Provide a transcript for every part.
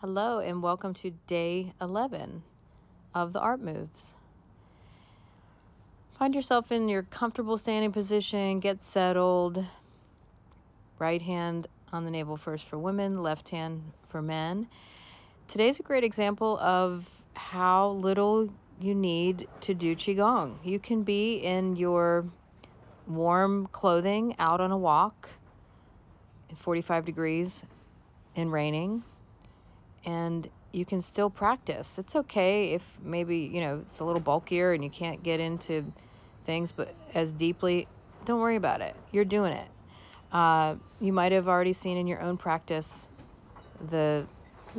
Hello and welcome to day 11 of the art moves. Find yourself in your comfortable standing position, get settled. Right hand on the navel first for women, left hand for men. Today's a great example of how little you need to do Qigong. You can be in your warm clothing out on a walk in 45 degrees and raining, and you can still practice. It's okay if maybe, it's a little bulkier and you can't get into things but as deeply. Don't worry about it. You're doing it. You might have already seen in your own practice the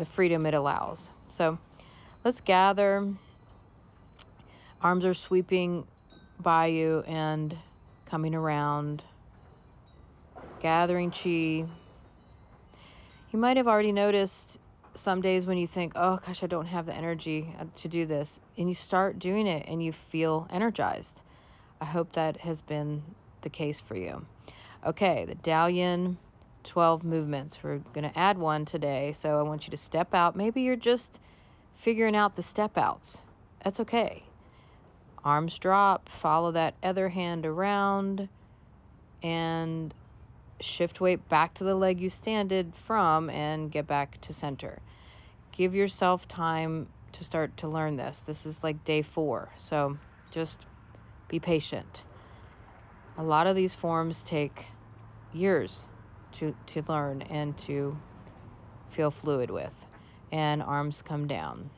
freedom it allows. So let's gather. Arms are sweeping by you and coming around, gathering chi. You might have already noticed some days when you think, oh gosh, I don't have the energy to do this, and you start doing it and you feel energized. I hope that has been the case for you. Okay, the Dalian 12 movements. We're going to add one today, so I want you to step out. Maybe you're just figuring out the step outs. That's okay. Arms drop, follow that other hand around, and shift weight back to the leg you standed from and get back to center. Give yourself time to start to learn this. This is like day 4, so just be patient. A lot of these forms take years to learn and to feel fluid with, and arms come down.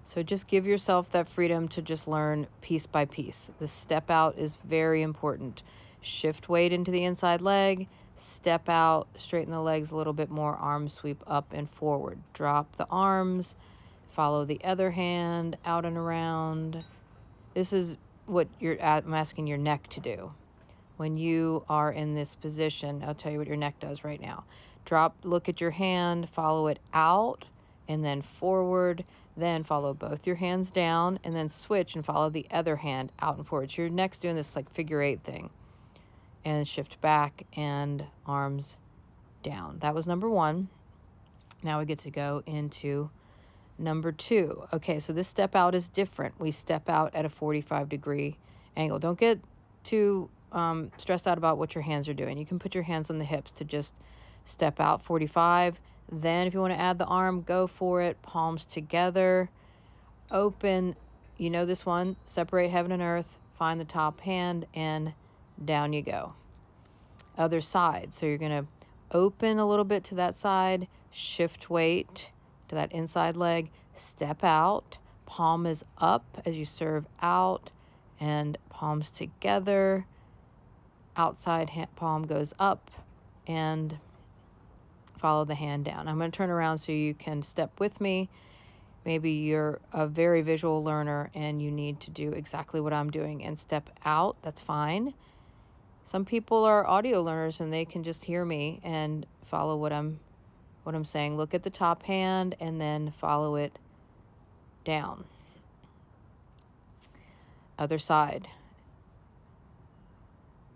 So just give yourself that freedom to just learn piece by piece. The step out is very important. Shift weight into the inside leg, step out, straighten the legs a little bit more, arms sweep up and forward. Drop the arms, follow the other hand out and around. This is what I'm asking your neck to do. When you are in this position, I'll tell you what your neck does right now. Look at your hand, follow it out and then forward, then follow both your hands down and then switch and follow the other hand out and forward. So your neck's doing this like figure 8 thing. And shift back and arms down. That was number 1. Now we get to go into number 2. Okay, so this step out is different. We step out at a 45-degree angle. Don't get too stressed out about what your hands are doing. You can put your hands on the hips to just step out 45. Then if you want to add the arm, go for it. Palms together. Open, this one. Separate heaven and earth. Find the top hand and down you go. Other side. So you're going to open a little bit to that side, shift weight to that inside leg, step out, palm is up as you serve out, and palms together, outside palm goes up, and follow the hand down. I'm going to turn around so you can step with me. Maybe you're a very visual learner and you need to do exactly what I'm doing and step out. That's fine. Some people are audio learners and they can just hear me and follow what I'm saying. Look at the top hand and then follow it down. Other side.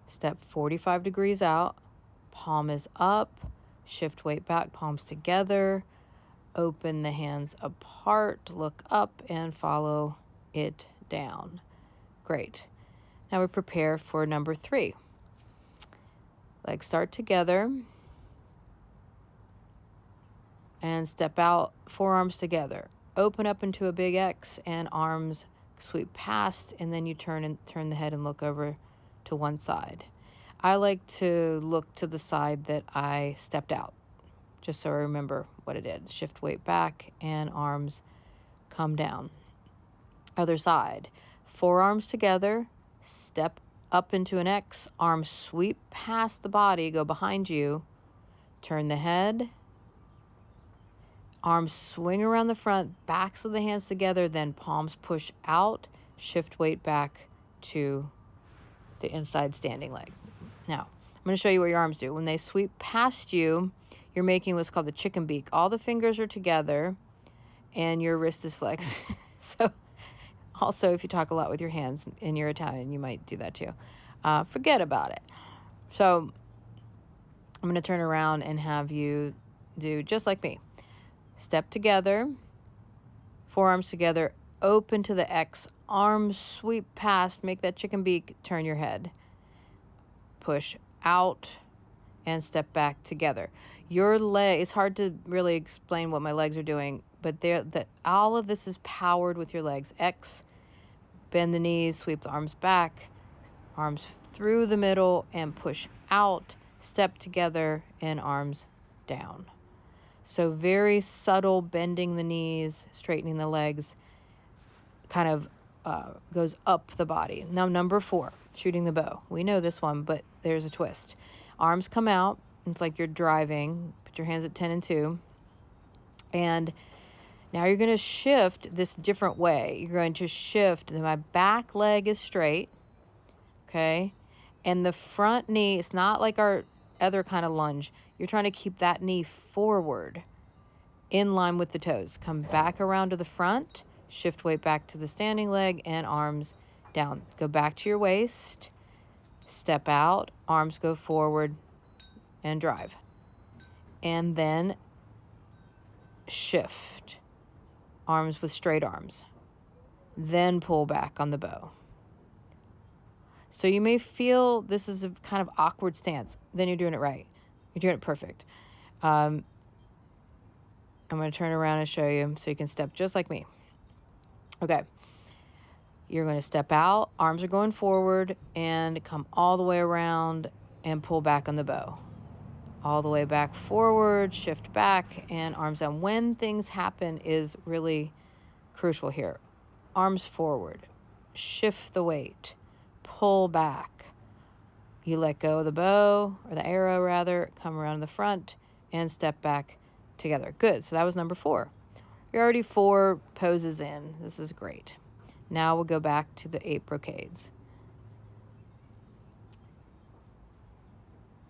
Step 45 degrees out. Palm is up. Shift weight back, palms together. Open the hands apart. Look up and follow it down. Great. Now we prepare for number 3. Legs start together. And step out, forearms together. Open up into a big X and arms sweep past, and then you turn the head and look over to one side. I like to look to the side that I stepped out, just so I remember what it is. Shift weight back and arms come down. Other side. Forearms together, step up into an X, arms sweep past the body, go behind you, turn the head, arms swing around the front, backs of the hands together, then palms push out, shift weight back to the inside standing leg. Now, I'm going to show you what your arms do. When they sweep past you, you're making what's called the chicken beak. All the fingers are together and your wrist is flexed. So also, if you talk a lot with your hands and you're Italian, you might do that too. Forget about it. So I'm going to turn around and have you do just like me. Step together, forearms together, open to the X, arms sweep past, make that chicken beak, turn your head. Push out and step back together. Your leg, it's hard to really explain what my legs are doing, but all of this is powered with your legs. X, bend the knees, sweep the arms back, arms through the middle and push out, step together and arms down. So very subtle bending the knees, straightening the legs, kind of goes up the body. Now, number 4, shooting the bow. We know this one, but there's a twist. Arms come out. It's like you're driving. Put your hands at 10 and 2. And now you're going to shift this different way. You're going to shift. My back leg is straight. Okay. And the front knee, it's not like our other kind of lunge. You're trying to keep that knee forward in line with the toes. Come back around to the front. Shift weight back to the standing leg and arms down. Go back to your waist. Step out. Arms go forward and drive. And then shift. Arms with straight arms. Then pull back on the bow. So you may feel this is a kind of awkward stance. Then you're doing it right. You're doing it perfect. I'm going to turn around and show you so you can step just like me. Okay. You're going to step out. Arms are going forward and come all the way around and pull back on the bow. All the way back forward, shift back, and arms down. When things happen is really crucial here. Arms forward. Shift the weight. Pull back. You let go of the bow, or the arrow rather, come around the front, and step back together. Good. So that was number 4. You're already 4 poses in. This is great. Now we'll go back to the 8 brocades.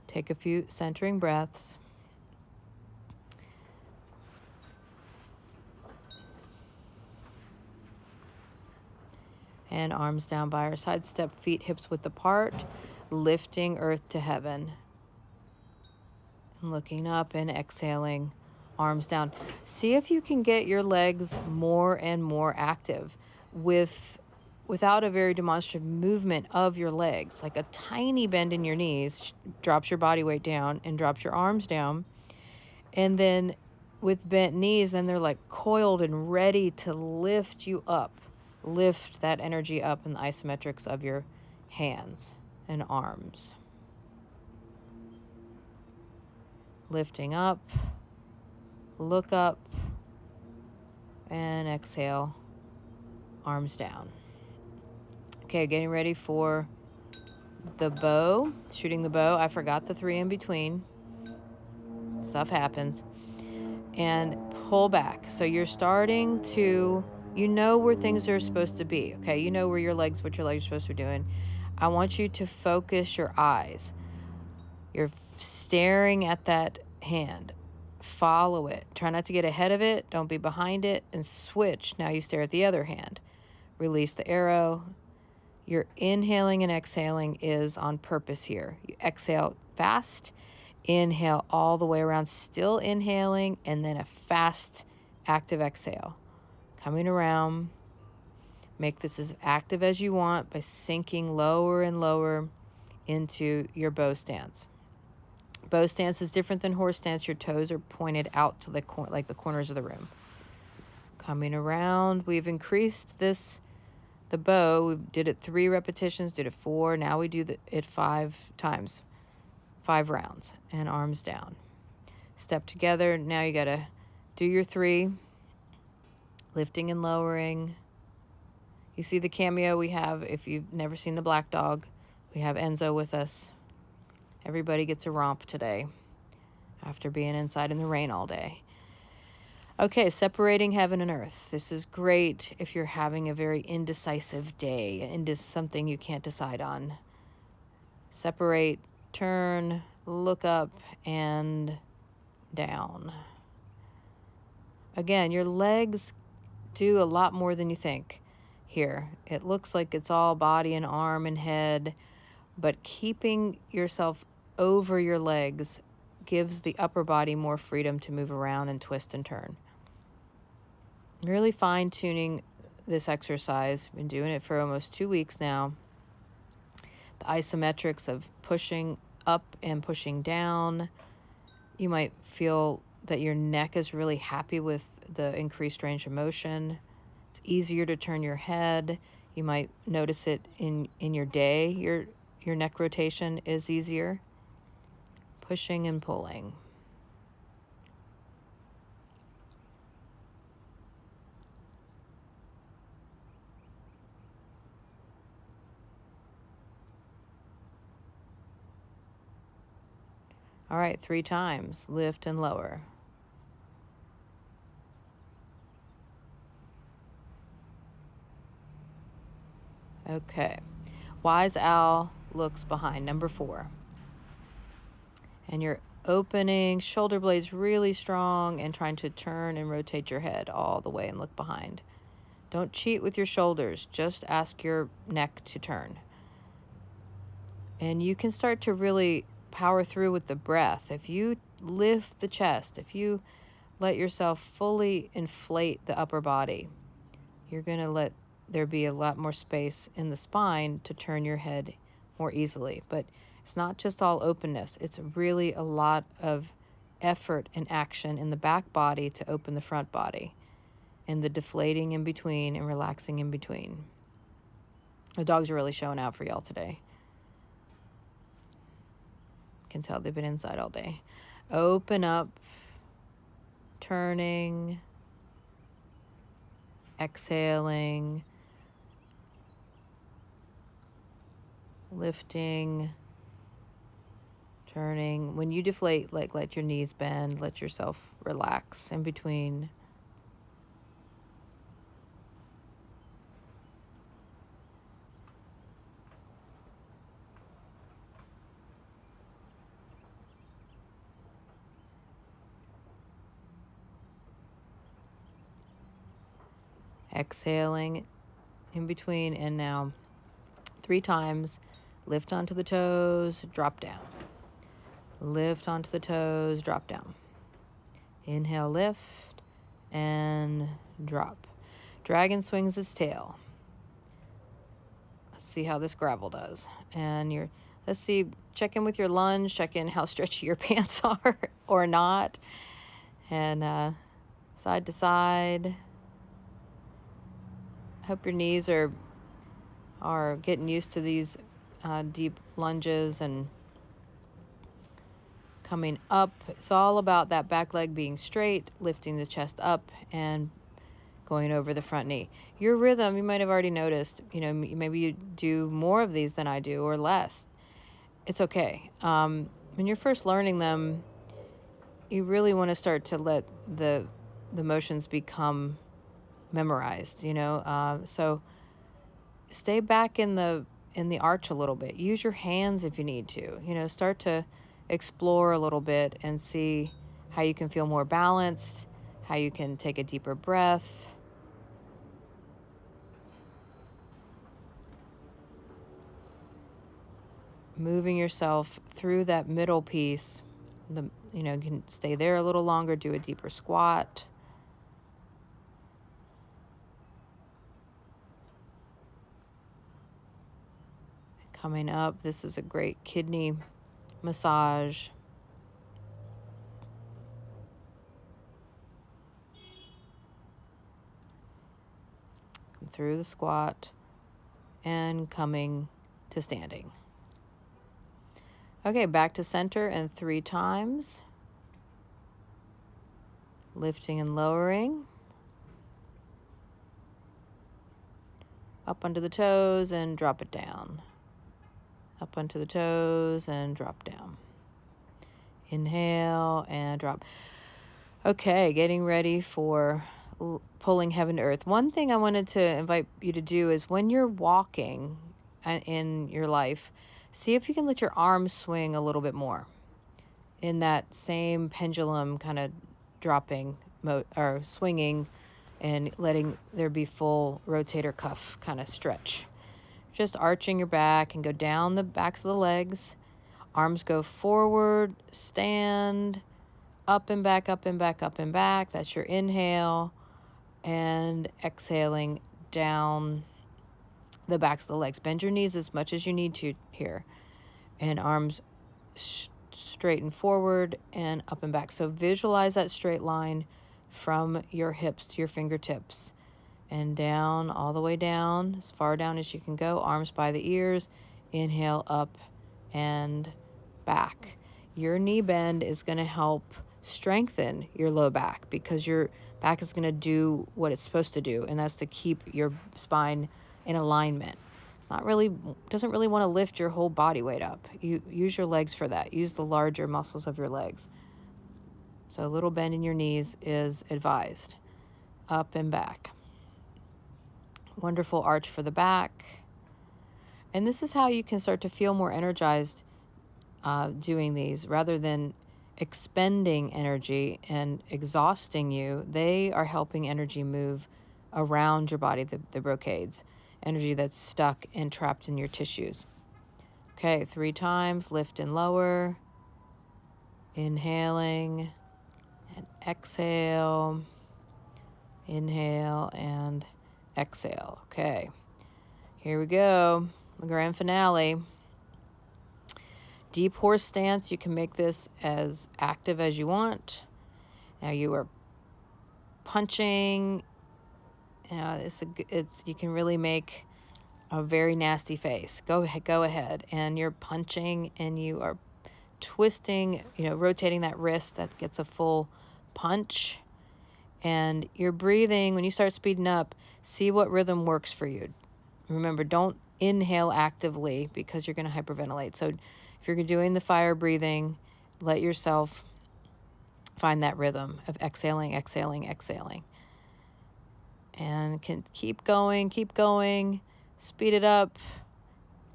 Take a few centering breaths. And arms down by our side. Step feet, hips width apart. Lifting earth to heaven. And looking up and exhaling. Arms down. See if you can get your legs more and more active without a very demonstrative movement of your legs. Like a tiny bend in your knees drops your body weight down and drops your arms down. And then with bent knees, then they're like coiled and ready to lift you up. Lift that energy up in the isometrics of your hands and arms. Lifting up. Look up and exhale, arms down. Okay, getting ready for the bow, shooting the bow. I forgot the 3 in between. Stuff happens. And pull back. So you're starting to, you know where things are supposed to be, okay? You know where what your legs are supposed to be doing. I want you to focus your eyes. You're staring at that hand. Follow it. Try not to get ahead of it. Don't be behind it. And switch. Now you stare at the other hand. Release the arrow. Your inhaling and exhaling is on purpose here. You exhale fast. Inhale all the way around. Still inhaling. And then a fast, active exhale. Coming around. Make this as active as you want by sinking lower and lower into your bow stance. Bow stance is different than horse stance. Your toes are pointed out to the corners of the room. Coming around, we've increased the bow. We did it 3 repetitions, did it 4. Now we do it 5 times, 5 rounds, and arms down. Step together. Now you got to do your 3, lifting and lowering. You see the cameo we have. If you've never seen the Black Dog, we have Enzo with us. Everybody gets a romp today after being inside in the rain all day. Okay, separating heaven and earth. This is great if you're having a very indecisive day, into something you can't decide on. Separate, turn, look up, and down. Again, your legs do a lot more than you think here. It looks like it's all body and arm and head, but keeping yourself over your legs gives the upper body more freedom to move around and twist and turn. Really fine-tuning this exercise. Been doing it for almost 2 weeks now. The isometrics of pushing up and pushing down. You might feel that your neck is really happy with the increased range of motion. It's easier to turn your head. You might notice it in your day. Your neck rotation is easier. Pushing and pulling. All right, 3 times. Lift and lower. Okay. Wise owl looks behind, number 4. And you're opening, shoulder blades really strong, and trying to turn and rotate your head all the way and look behind. Don't cheat with your shoulders. Just ask your neck to turn. And you can start to really power through with the breath. If you lift the chest, if you let yourself fully inflate the upper body, you're going to let there be a lot more space in the spine to turn your head more easily. But it's not just all openness. It's really a lot of effort and action in the back body to open the front body, and the deflating in between and relaxing in between. The dogs are really showing out for y'all today. Can tell they've been inside all day. Open up, turning, exhaling, lifting, turning. When you deflate, like, let your knees bend, let yourself relax in between. Exhaling in between, and now 3 times. Lift onto the toes, drop down. Lift onto the toes, drop down. Inhale, lift, and drop. Dragon swings its tail. Let's see how this gravel does. And let's see, check in with your lunge, check in how stretchy your pants are or not. And side to side. Hope your knees are getting used to these deep lunges and coming up. It's all about that back leg being straight, lifting the chest up, and going over the front knee. Your rhythm, you might have already noticed, maybe you do more of these than I do or less. It's okay. When you're first learning them, you really want to start to let the motions become memorized, so stay back in the arch a little bit. Use your hands if you need to. Start to explore a little bit and see how you can feel more balanced, how you can take a deeper breath. Moving yourself through that middle piece. You can stay there a little longer, do a deeper squat. Coming up, this is a great kidney massage. Through the squat and coming to standing. Okay, back to center and 3 times. Lifting and lowering. Up onto the toes and drop it down. Up onto the toes and drop down. Inhale and drop. Okay, getting ready for pulling heaven to earth. One thing I wanted to invite you to do is when you're walking in your life, see if you can let your arms swing a little bit more in that same pendulum kind of dropping or swinging, and letting there be full rotator cuff kind of stretch. Just arching your back and go down the backs of the legs. Arms go forward, stand, up and back, up and back, up and back. That's your inhale. and exhaling down the backs of the legs. Bend your knees as much as you need to here, and arms straighten forward and up and back. So visualize that straight line from your hips to your fingertips and down, all the way down, as far down as you can go, arms by the ears. Inhale up and back. Your knee bend is going to help strengthen your low back, because your back is going to do what it's supposed to do, and that's to keep your spine in alignment. It's not really, doesn't really want to lift your whole body weight up. You use your legs for that. Use the larger muscles of your legs. So a little bend in your knees is advised. Up and back. Wonderful arch for the back. And this is how you can start to feel more energized doing these, rather than expending energy and exhausting you. They are helping energy move around your body, the brocades, energy that's stuck and trapped in your tissues. Okay, 3 times, lift and lower, inhaling and exhale, inhale and exhale. Okay, here we go, the grand finale. Deep horse stance. You can make this as active as you want. Now you are punching. You can really make a very nasty face. Go ahead, and you're punching, and you are twisting. Rotating that wrist. That gets a full punch. And you're breathing. When you start speeding up, see what rhythm works for you. Remember, don't inhale actively, because you're going to hyperventilate. So if you're doing the fire breathing, let yourself find that rhythm of exhaling, exhaling, exhaling. And can keep going, speed it up,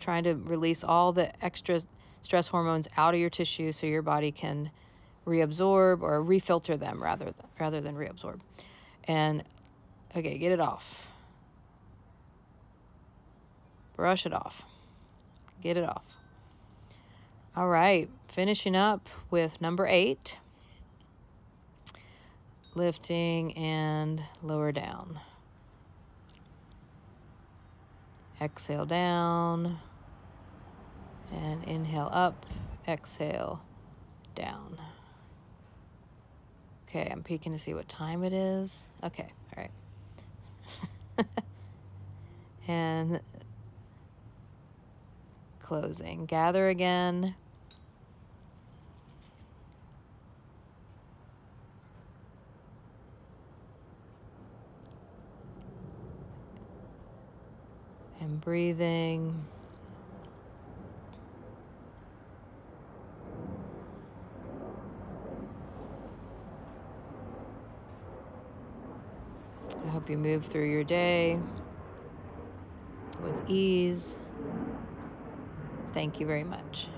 trying to release all the extra stress hormones out of your tissue so your body can reabsorb, or refilter them rather than reabsorb. And okay, get it off. Brush it off. Get it off. All right, finishing up with number 8. Lifting and lower down. Exhale down. And inhale up. Exhale down. Okay, I'm peeking to see what time it is. Okay, all right. And closing. Gather again. And breathing. I hope you move through your day with ease. Thank you very much.